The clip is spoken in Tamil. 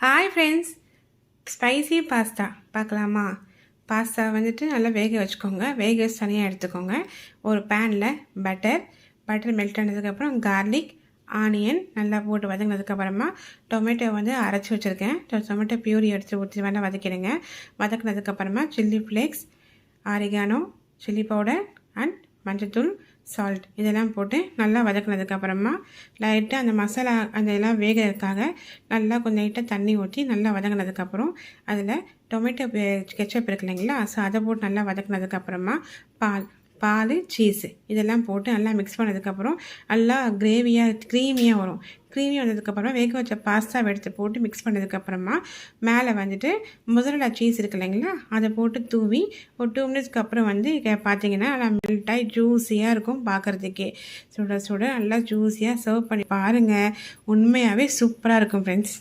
ஹாய் ஃப்ரெண்ட்ஸ், ஸ்பைசி பாஸ்தா பார்க்கலாமா? பாஸ்தா வந்துட்டு நல்லா வேக வச்சுக்கோங்க. வேக வச்சு தனியாக எடுத்துக்கோங்க. ஒரு பேனில் பட்டர் மெல்ட் ஆனதுக்கப்புறம் கார்லிக், ஆனியன் நல்லா போட்டு வதங்கினதுக்கப்புறமா டொமேட்டோ வந்து அரைச்சி வச்சுருக்கேன். டொமேட்டோ பியூரி எடுத்து ஊற்றி வேணால் வதக்கிடுங்க. வதக்கினதுக்கப்புறமா chilli flakes, oregano, chilli powder and மஞ்சத்தூள், சால்ட் இதெல்லாம் போட்டு நல்லா வதக்கினதுக்கப்புறமா லைட்டாக அந்த மசாலா அந்த எல்லாம் வேகிறதுக்காக நல்லா கொஞ்சம் லைட்டாக தண்ணி ஊற்றி நல்லா வதங்கினதுக்கப்புறம் அதில் டொமேட்டோ கெச்சப் இருக்கு இல்லைங்களா, ஸோ அதை போட்டு நல்லா வதக்கினதுக்கப்புறமா பால், சீஸு இதெல்லாம் போட்டு நல்லா மிக்ஸ் பண்ணதுக்கப்புறம் நல்லா க்ரீமியாக வரும். க்ரீமியாக வந்ததுக்கப்புறமா வேக வச்ச பாஸ்தா எடுத்து போட்டு மிக்ஸ் பண்ணதுக்கப்புறமா மேலே வந்துட்டு முதல்ல சீஸ் இருக்கு இல்லைங்களா, அதை போட்டு தூவி ஒரு 2 மினிட்ஸ்க்கு அப்புறம் வந்து பார்த்தீங்கன்னா நல்லா மெல்ட்டாகி ஜூஸியாக இருக்கும். பார்க்குறதுக்கே சுட சுட நல்லா ஜூஸியாக சர்வ் பண்ணி பாருங்கள். உண்மையாகவே சூப்பராக இருக்கும் ஃப்ரெண்ட்ஸ்.